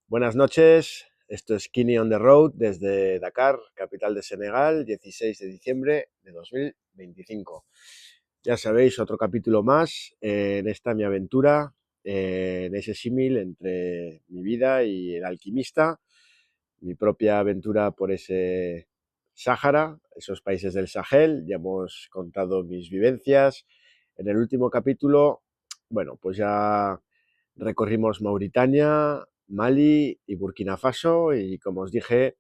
Buenas noches, esto es Kini on the Road desde Dakar, capital de Senegal, 16 de diciembre de 2025. Ya sabéis, otro capítulo más en esta mi aventura, en ese símil entre mi vida y el alquimista, mi propia aventura por ese Sáhara, esos países del Sahel. Ya hemos contado mis vivencias. En el último capítulo, bueno, pues ya recorrimos Mauritania, Mali y Burkina Faso y, como os dije,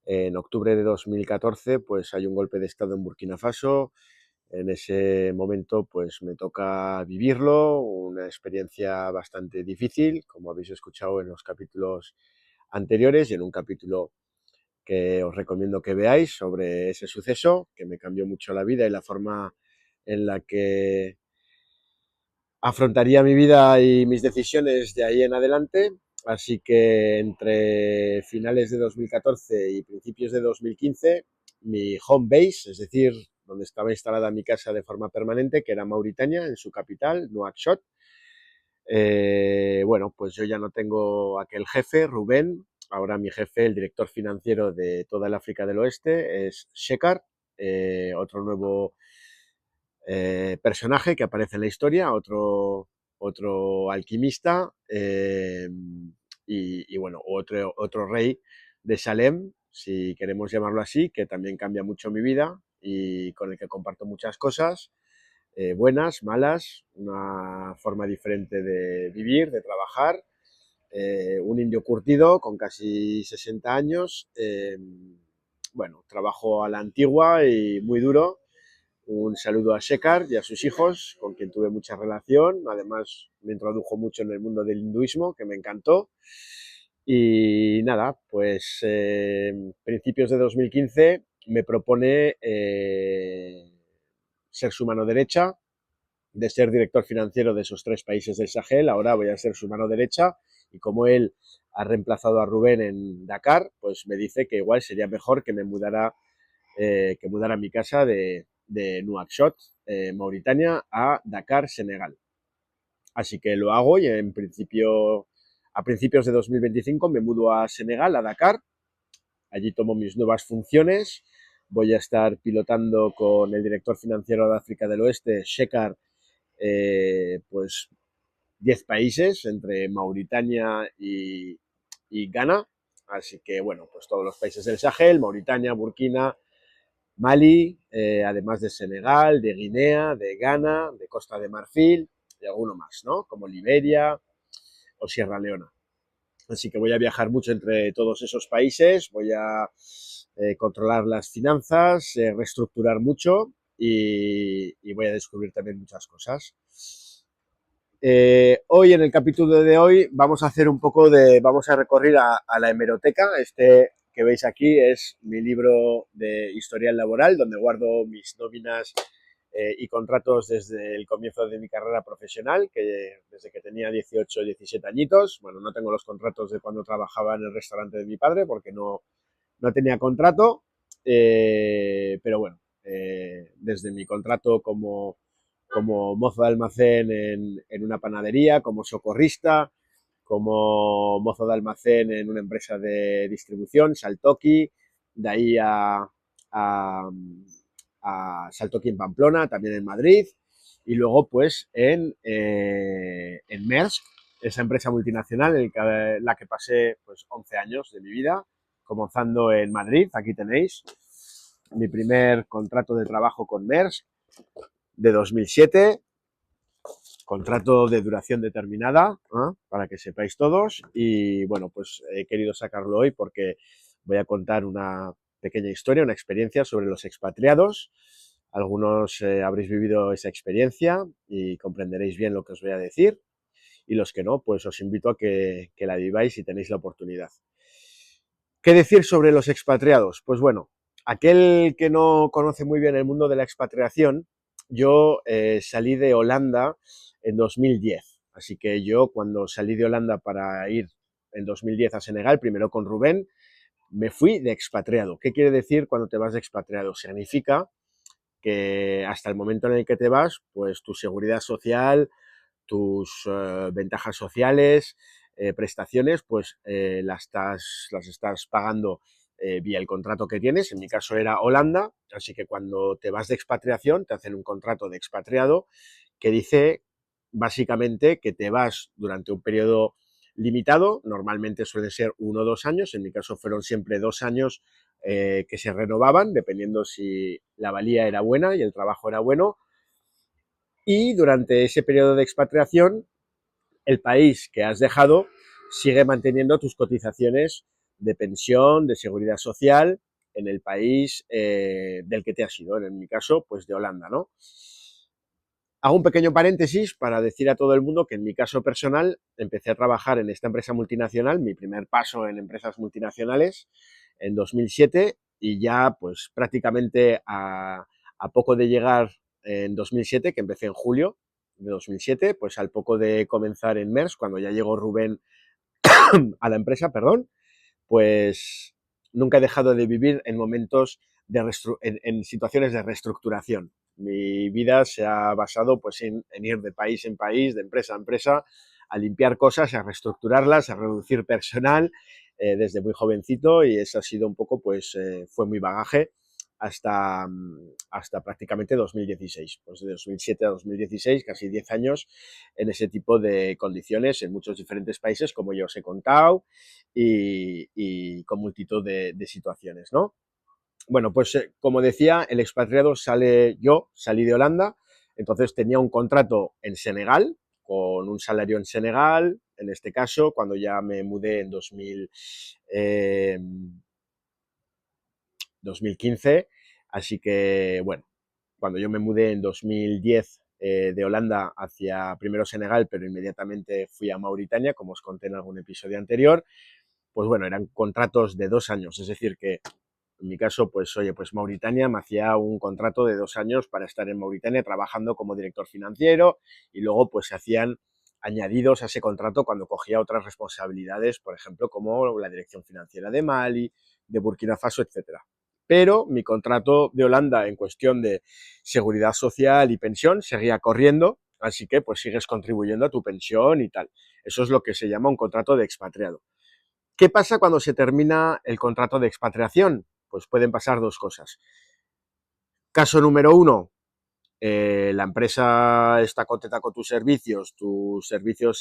en octubre de 2014 pues hay un golpe de estado en Burkina Faso. En ese momento pues me toca vivirlo, una experiencia bastante difícil, como habéis escuchado en los capítulos anteriores y en un capítulo que os recomiendo que veáis sobre ese suceso que me cambió mucho la vida y la forma en la que afrontaría mi vida y mis decisiones de ahí en adelante. Así que entre finales de 2014 y principios de 2015, mi home base, es decir, donde estaba instalada mi casa de forma permanente, que era Mauritania, en su capital, Nouakchott. Bueno, pues yo ya no tengo aquel jefe, Rubén. Ahora mi jefe, el director financiero de toda el África del Oeste, es Shekar, otro nuevo personaje que aparece en la historia, otro alquimista y bueno, otro rey de Salem, si queremos llamarlo así, que también cambia mucho mi vida y con el que comparto muchas cosas, buenas, malas, una forma diferente de vivir, de trabajar, un indio curtido con casi 60 años, bueno, trabajo a la antigua y muy duro. Un saludo a Shekar y a sus hijos, con quien tuve mucha relación. Además, me introdujo mucho en el mundo del hinduismo, que me encantó. Y nada, pues principios de 2015 me propone ser su mano derecha, de ser director financiero de esos tres países del Sahel. Ahora voy a ser su mano derecha y como él ha reemplazado a Rubén en Dakar, pues me dice que igual sería mejor que me mudara mi casa de Nouakchott, Mauritania, a Dakar, Senegal. Así que lo hago y a principios de 2025 me mudo a Senegal, a Dakar. Allí tomo mis nuevas funciones. Voy a estar pilotando con el director financiero de África del Oeste, Shekar, pues 10 países entre Mauritania y Ghana. Así que, bueno, pues todos los países del Sahel, Mauritania, Burkina, Mali, además de Senegal, de Guinea, de Ghana, de Costa de Marfil y alguno más, ¿no? Como Liberia o Sierra Leona. Así que voy a viajar mucho entre todos esos países, voy a controlar las finanzas, reestructurar mucho y voy a descubrir también muchas cosas. Hoy, en el capítulo de hoy, vamos a recorrer a la hemeroteca. Este que veis aquí es mi libro de historial laboral, donde guardo mis nóminas y contratos desde el comienzo de mi carrera profesional, que desde que tenía 18 o 17 añitos. Bueno, no tengo los contratos de cuando trabajaba en el restaurante de mi padre, porque no tenía contrato, pero bueno, desde mi contrato como mozo de almacén en una panadería, como socorrista, como mozo de almacén en una empresa de distribución, Saltoki, de ahí a Saltoki en Pamplona, también en Madrid, y luego pues en Maersk, esa empresa multinacional en la que pasé pues 11 años de mi vida, comenzando en Madrid. Aquí tenéis mi primer contrato de trabajo con Maersk de 2007, contrato de duración determinada, para que sepáis todos. Y bueno, pues he querido sacarlo hoy porque voy a contar una pequeña historia, una experiencia sobre los expatriados. Algunos habréis vivido esa experiencia y comprenderéis bien lo que os voy a decir. Y los que no, pues os invito a que la viváis si tenéis la oportunidad. ¿Qué decir sobre los expatriados? Pues bueno, aquel que no conoce muy bien el mundo de la expatriación, yo salí de Holanda en 2010. Así que yo, cuando salí de Holanda para ir en 2010 a Senegal, primero con Rubén, me fui de expatriado. ¿Qué quiere decir cuando te vas de expatriado? Significa que hasta el momento en el que te vas, pues tu seguridad social, tus ventajas sociales, prestaciones, pues las estás pagando vía el contrato que tienes. En mi caso era Holanda, así que cuando te vas de expatriación te hacen un contrato de expatriado que dice básicamente que te vas durante un periodo limitado, normalmente suele ser 1 o 2 años, en mi caso fueron siempre 2 años que se renovaban, dependiendo si la valía era buena y el trabajo era bueno, y durante ese periodo de expatriación, el país que has dejado sigue manteniendo tus cotizaciones de pensión, de seguridad social, en el país del que te has ido, en mi caso, pues de Holanda, ¿no? Hago un pequeño paréntesis para decir a todo el mundo que en mi caso personal empecé a trabajar en esta empresa multinacional, mi primer paso en empresas multinacionales, en 2007 y ya pues prácticamente a poco de llegar en 2007, que empecé en julio de 2007, pues al poco de comenzar en MERS, cuando ya llegó Rubén a la empresa, perdón, pues nunca he dejado de vivir en momentos en situaciones de reestructuración. Mi vida se ha basado pues en ir de país en país, de empresa a empresa, a limpiar cosas, a reestructurarlas, a reducir personal desde muy jovencito, y eso ha sido un poco, pues fue mi bagaje hasta prácticamente 2016. Pues de 2007 a 2016, casi 10 años en ese tipo de condiciones en muchos diferentes países, como yo os he contado, y con multitud de situaciones, ¿no? Bueno, pues como decía, el expatriado salí de Holanda, entonces tenía un contrato en Senegal, con un salario en Senegal, en este caso, cuando ya me mudé en 2015, así que, bueno, cuando yo me mudé en 2010 de Holanda hacia primero Senegal, pero inmediatamente fui a Mauritania, como os conté en algún episodio anterior, pues bueno, eran contratos de 2 años, es decir que en mi caso, pues oye, pues Mauritania me hacía un contrato de 2 años para estar en Mauritania trabajando como director financiero, y luego pues se hacían añadidos a ese contrato cuando cogía otras responsabilidades, por ejemplo, como la dirección financiera de Mali, de Burkina Faso, etcétera. Pero mi contrato de Holanda en cuestión de seguridad social y pensión seguía corriendo, así que pues sigues contribuyendo a tu pensión y tal. Eso es lo que se llama un contrato de expatriado. ¿Qué pasa cuando se termina el contrato de expatriación? Pues pueden pasar 2 cosas. Caso número 1, la empresa está contenta con tus servicios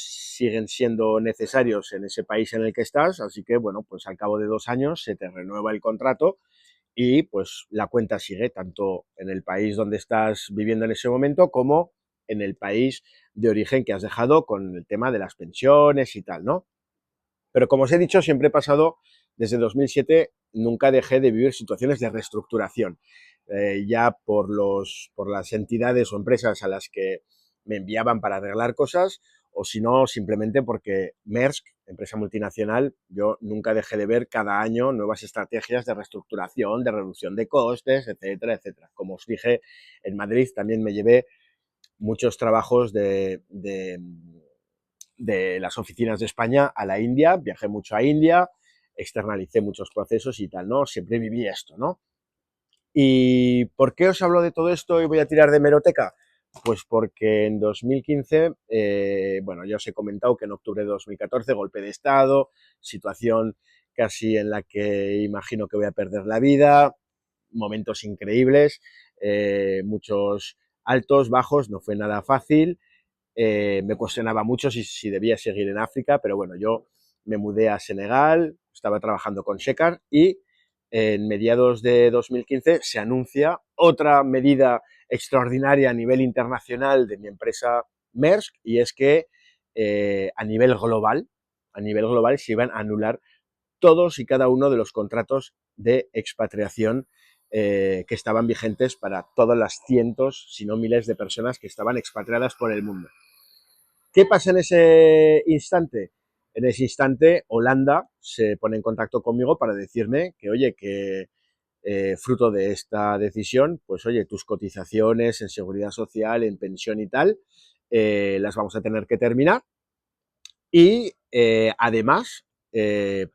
siguen siendo necesarios en ese país en el que estás, así que, bueno, pues al cabo de 2 años se te renueva el contrato y pues la cuenta sigue tanto en el país donde estás viviendo en ese momento como en el país de origen que has dejado, con el tema de las pensiones y tal, ¿no? Pero como os he dicho, siempre he pasado, desde 2007, nunca dejé de vivir situaciones de reestructuración. Ya por las entidades o empresas a las que me enviaban para arreglar cosas, o si no, simplemente porque Maersk, empresa multinacional, yo nunca dejé de ver cada año nuevas estrategias de reestructuración, de reducción de costes, etcétera, etcétera. Como os dije, en Madrid también me llevé muchos trabajos de las oficinas de España a la India, viajé mucho a India, externalicé muchos procesos y tal, ¿no? Siempre viví esto, ¿no? ¿Y por qué os hablo de todo esto y voy a tirar de hemeroteca? Pues porque en 2015, bueno, ya os he comentado que en octubre de 2014, golpe de Estado, situación casi en la que imagino que voy a perder la vida, momentos increíbles, muchos altos, bajos, no fue nada fácil. Me cuestionaba mucho si debía seguir en África, pero bueno, yo me mudé a Senegal, estaba trabajando con Shekar y en mediados de 2015 se anuncia otra medida extraordinaria a nivel internacional de mi empresa Maersk, y es que a nivel global se iban a anular todos y cada uno de los contratos de expatriación que estaban vigentes para todas las cientos, si no miles de personas que estaban expatriadas por el mundo. ¿Qué pasa en ese instante? En ese instante, Holanda se pone en contacto conmigo para decirme que, oye, que fruto de esta decisión, pues, oye, tus cotizaciones en seguridad social, en pensión y tal, las vamos a tener que terminar. Y además,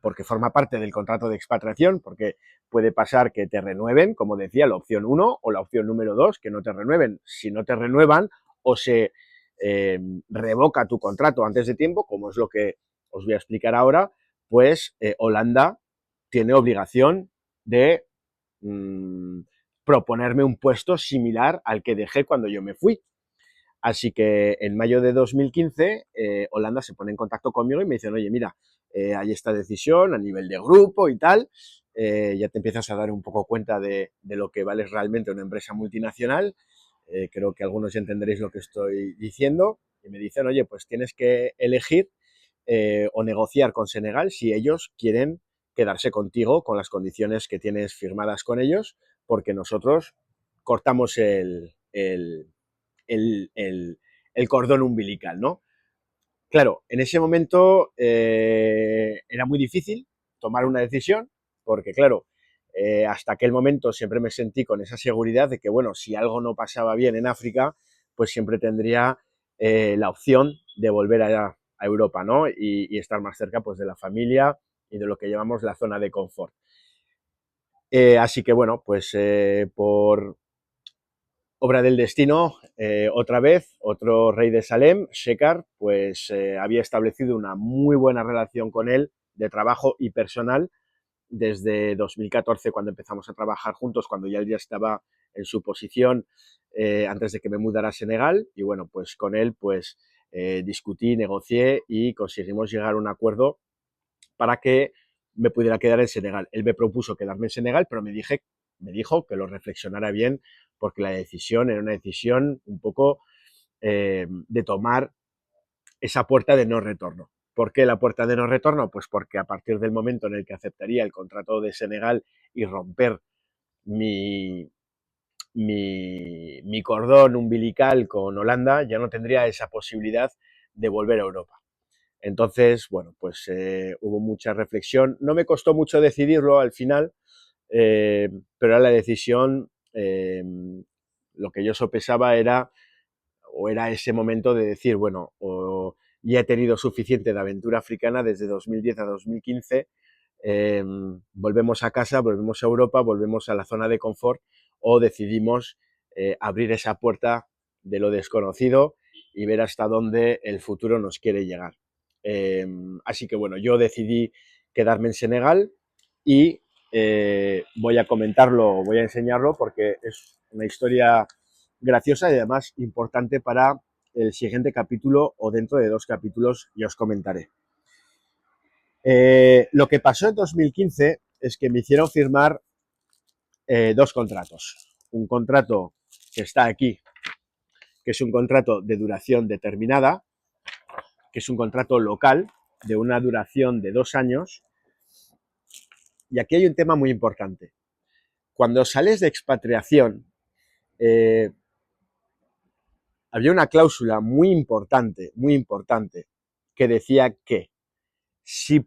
porque forma parte del contrato de expatriación, porque puede pasar que te renueven, como decía, la opción 1 o la opción número 2, que no te renueven. Si no te renuevan o se revoca tu contrato antes de tiempo, como es lo que os voy a explicar ahora, pues Holanda tiene obligación de proponerme un puesto similar al que dejé cuando yo me fui. Así que en mayo de 2015, Holanda se pone en contacto conmigo y me dicen, oye, mira, hay esta decisión a nivel de grupo y tal, ya te empiezas a dar un poco cuenta de lo que vale realmente una empresa multinacional, creo que algunos ya entenderéis lo que estoy diciendo, y me dicen, oye, pues tienes que elegir o negociar con Senegal si ellos quieren quedarse contigo con las condiciones que tienes firmadas con ellos, porque nosotros cortamos el, el, el cordón umbilical, ¿no? Claro, en ese momento era muy difícil tomar una decisión, porque claro, hasta aquel momento siempre me sentí con esa seguridad de que, bueno, si algo no pasaba bien en África, pues siempre tendría la opción de volver a Europa, ¿no? Y estar más cerca, pues, de la familia y de lo que llamamos la zona de confort. Así que, bueno, pues por obra del destino, otra vez, otro rey de Salem, Shekar, pues había establecido una muy buena relación con él de trabajo y personal desde 2014, cuando empezamos a trabajar juntos, cuando ya él ya estaba en su posición antes de que me mudara a Senegal. Y bueno, pues con él pues discutí, negocié y conseguimos llegar a un acuerdo para que me pudiera quedar en Senegal. Él me propuso quedarme en Senegal, pero me dijo que lo reflexionara bien, porque la decisión era una decisión un poco de tomar esa puerta de no retorno. ¿Por qué la puerta de no retorno? Pues porque a partir del momento en el que aceptaría el contrato de Senegal y romper mi, mi cordón umbilical con Holanda, ya no tendría esa posibilidad de volver a Europa. Entonces, bueno, pues hubo mucha reflexión. No me costó mucho decidirlo al final, pero era la decisión, lo que yo sopesaba era ese momento de decir, bueno, o ya he tenido suficiente de aventura africana desde 2010 a 2015, volvemos a casa, volvemos a Europa, volvemos a la zona de confort, o decidimos abrir esa puerta de lo desconocido y ver hasta dónde el futuro nos quiere llegar. Así que bueno, yo decidí quedarme en Senegal y voy a comentarlo, voy a enseñarlo porque es una historia graciosa y además importante para el siguiente capítulo, o dentro de 2 capítulos ya os comentaré. Lo que pasó en 2015 es que me hicieron firmar 2 contratos. Un contrato que está aquí, que es un contrato de duración determinada, que es un contrato local de una duración de 2 años. Y aquí hay un tema muy importante. Cuando sales de expatriación, había una cláusula muy importante, que decía que si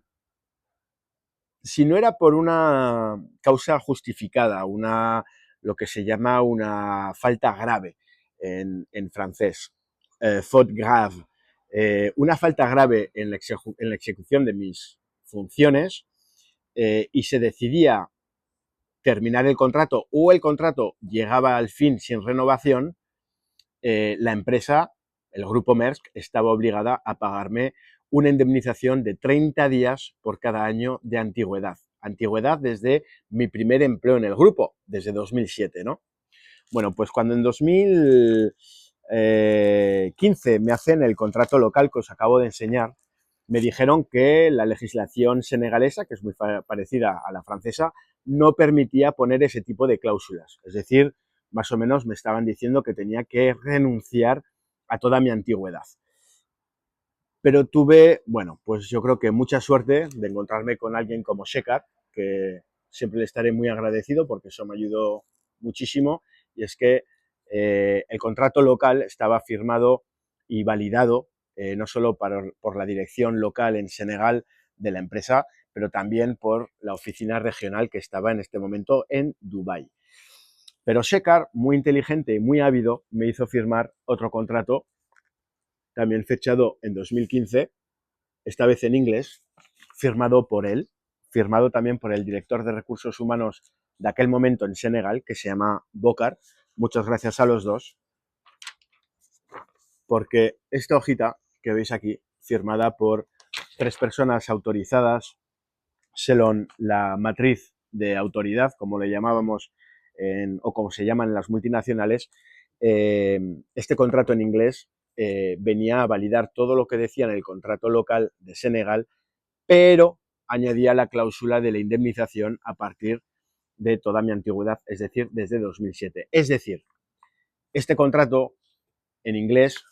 no era por una causa justificada, lo que se llama una falta grave en francés, faute grave, una falta grave en la ejecución de mis funciones, y se decidía terminar el contrato o el contrato llegaba al fin sin renovación, la empresa, el grupo Maersk, estaba obligada a pagarme una indemnización de 30 días por cada año de antigüedad. Antigüedad desde mi primer empleo en el grupo, desde 2007, ¿no? Bueno, pues cuando en 2015 me hacen el contrato local que os acabo de enseñar, me dijeron que la legislación senegalesa, que es muy parecida a la francesa, no permitía poner ese tipo de cláusulas. Es decir, más o menos me estaban diciendo que tenía que renunciar a toda mi antigüedad. Pero tuve, bueno, pues yo creo que mucha suerte de encontrarme con alguien como Shekar, que siempre le estaré muy agradecido porque eso me ayudó muchísimo, y es que el contrato local estaba firmado y validado no solo por la dirección local en Senegal de la empresa, pero también por la oficina regional que estaba en este momento en Dubái. Pero Shekar, muy inteligente y muy ávido, me hizo firmar otro contrato, también fechado en 2015, esta vez en inglés, firmado por él, firmado también por el director de recursos humanos de aquel momento en Senegal, que se llama Bokar. Muchas gracias a los dos, porque esta hojita que veis aquí, firmada por 3 personas autorizadas, Selon, la matriz de autoridad, como le llamábamos, o como se llaman en las multinacionales. Este contrato en inglés venía a validar todo lo que decía en el contrato local de Senegal, pero añadía la cláusula de la indemnización a partir de toda mi antigüedad, es decir, desde 2007. Es decir, este contrato en inglés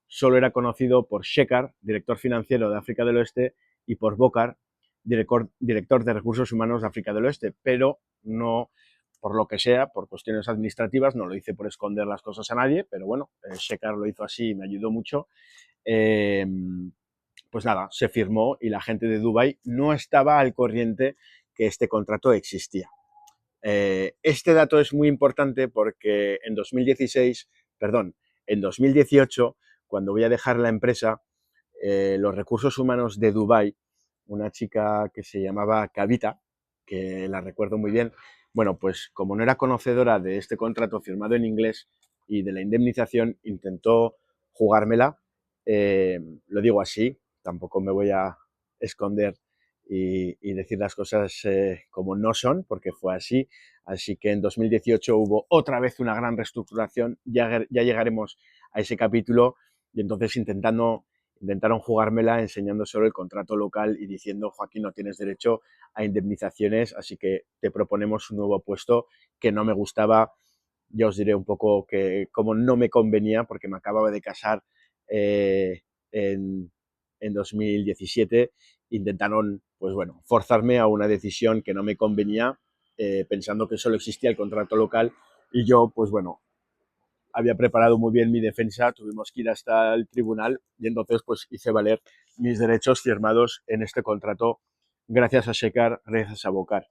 solo era conocido por Shekar, director financiero de África del Oeste, y por Bokar, director de recursos humanos de África del Oeste, pero no, por lo que sea, por cuestiones administrativas, no lo hice por esconder las cosas a nadie, pero bueno, Shekar lo hizo así y me ayudó mucho. Eh, pues nada, se firmó y la gente de Dubái no estaba al corriente que este contrato existía. Este dato es muy importante porque en 2016, perdón, en 2018, cuando voy a dejar la empresa, los recursos humanos de Dubái, una chica que se llamaba Kavita, que la recuerdo muy bien, bueno, pues como no era conocedora de este contrato firmado en inglés y de la indemnización, intentó jugármela. Lo digo así, tampoco me voy a esconder y decir las cosas como no son, porque fue así. Así que en 2018 hubo otra vez una gran reestructuración, ya llegaremos a ese capítulo, y entonces intentaron jugármela enseñando solo el contrato local y diciendo: Joaquín, no tienes derecho a indemnizaciones, así que te proponemos un nuevo puesto, que no me gustaba. Ya os diré un poco que como no me convenía, porque me acababa de casar eh, en, en 2017, intentaron, pues bueno, forzarme a una decisión que no me convenía, pensando que solo existía el contrato local, y yo, pues bueno, había preparado muy bien mi defensa, tuvimos que ir hasta el tribunal y entonces pues hice valer mis derechos firmados en este contrato, gracias a Shekar, gracias a Bokar,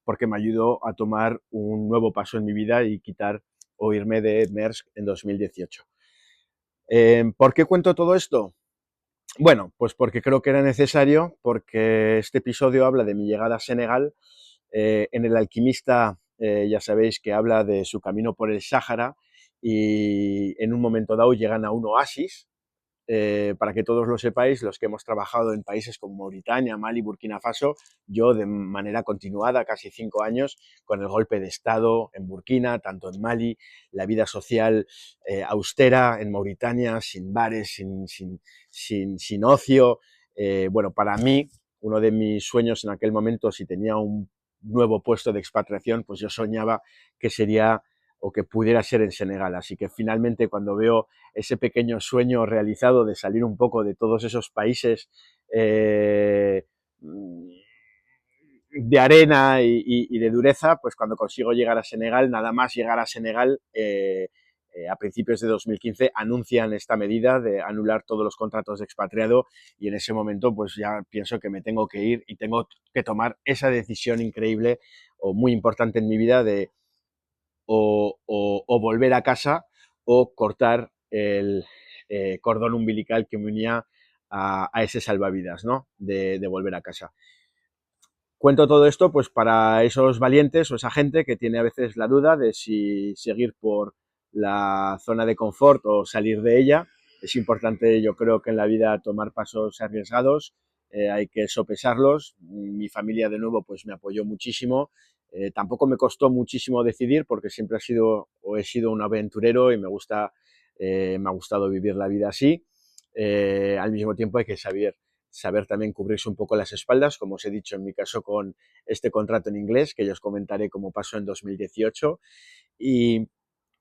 porque me ayudó a tomar un nuevo paso en mi vida y quitar o irme de Maersk en 2018. ¿Por qué cuento todo esto? Bueno, pues porque creo que era necesario, porque este episodio habla de mi llegada a Senegal. En El Alquimista, ya sabéis que habla de su camino por el Sáhara, y en un momento dado llegan a un oasis. Para que todos lo sepáis, los que hemos trabajado en países como Mauritania, Mali, Burkina Faso, yo de manera continuada, casi 5 años, con el golpe de Estado en Burkina, tanto en Mali, la vida social austera en Mauritania, sin bares, sin ocio. Bueno, para mí, uno de mis sueños en aquel momento, si tenía un nuevo puesto de expatriación, pues yo soñaba que sería o que pudiera ser en Senegal. Así que finalmente, cuando veo ese pequeño sueño realizado de salir un poco de todos esos países de arena y de dureza, pues cuando consigo llegar a Senegal, nada más llegar a Senegal, a principios de 2015 anuncian esta medida de anular todos los contratos de expatriado, y en ese momento pues ya pienso que me tengo que ir y tengo que tomar esa decisión increíble o muy importante en mi vida de o volver a casa o cortar el cordón umbilical que me unía a ese salvavidas, ¿no? De volver a casa. Cuento todo esto pues para esos valientes o esa gente que tiene a veces la duda de si seguir por la zona de confort o salir de ella. Es importante, yo creo, que en la vida tomar pasos arriesgados, hay que sopesarlos. Mi familia, de nuevo, pues me apoyó muchísimo. Tampoco me costó muchísimo decidir, porque siempre he sido un aventurero y me ha gustado vivir la vida así. Al mismo tiempo hay que saber también cubrirse un poco las espaldas, como os he dicho en mi caso con este contrato en inglés, que ya os comentaré cómo pasó en 2018. Y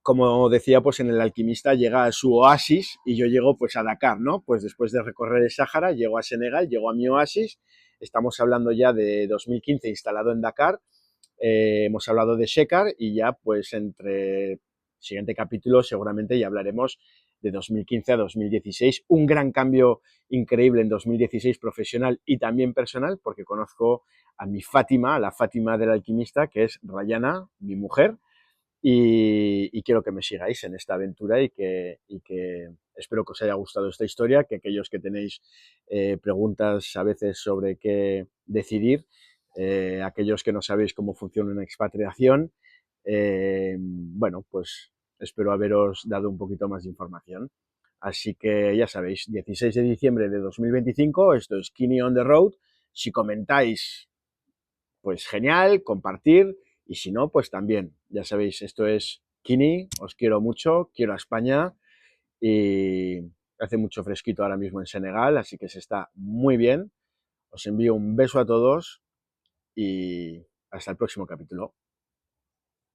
como decía, pues en El Alquimista llega a su oasis y yo llego pues a Dakar, ¿no? Pues después de recorrer el Sáhara, llego a Senegal, llego a mi oasis. Estamos hablando ya de 2015, instalado en Dakar. Hemos hablado de Shekar y ya pues entre el siguiente capítulo seguramente ya hablaremos de 2015 a 2016. Un gran cambio increíble en 2016 profesional y también personal, porque conozco a mi Fátima, a la Fátima del Alquimista, que es Rayana, mi mujer, y quiero que me sigáis en esta aventura y que espero que os haya gustado esta historia, que aquellos que tenéis preguntas a veces sobre qué decidir, aquellos que no sabéis cómo funciona una expatriación, bueno, pues espero haberos dado un poquito más de información. Así que ya sabéis, 16 de diciembre de 2025, esto es Skinny on the Road. Si comentáis, pues genial, compartir, y si no, pues también, ya sabéis, esto es Kini, os quiero mucho, quiero a España, y hace mucho fresquito ahora mismo en Senegal, así que se está muy bien. Os envío un beso a todos y hasta el próximo capítulo.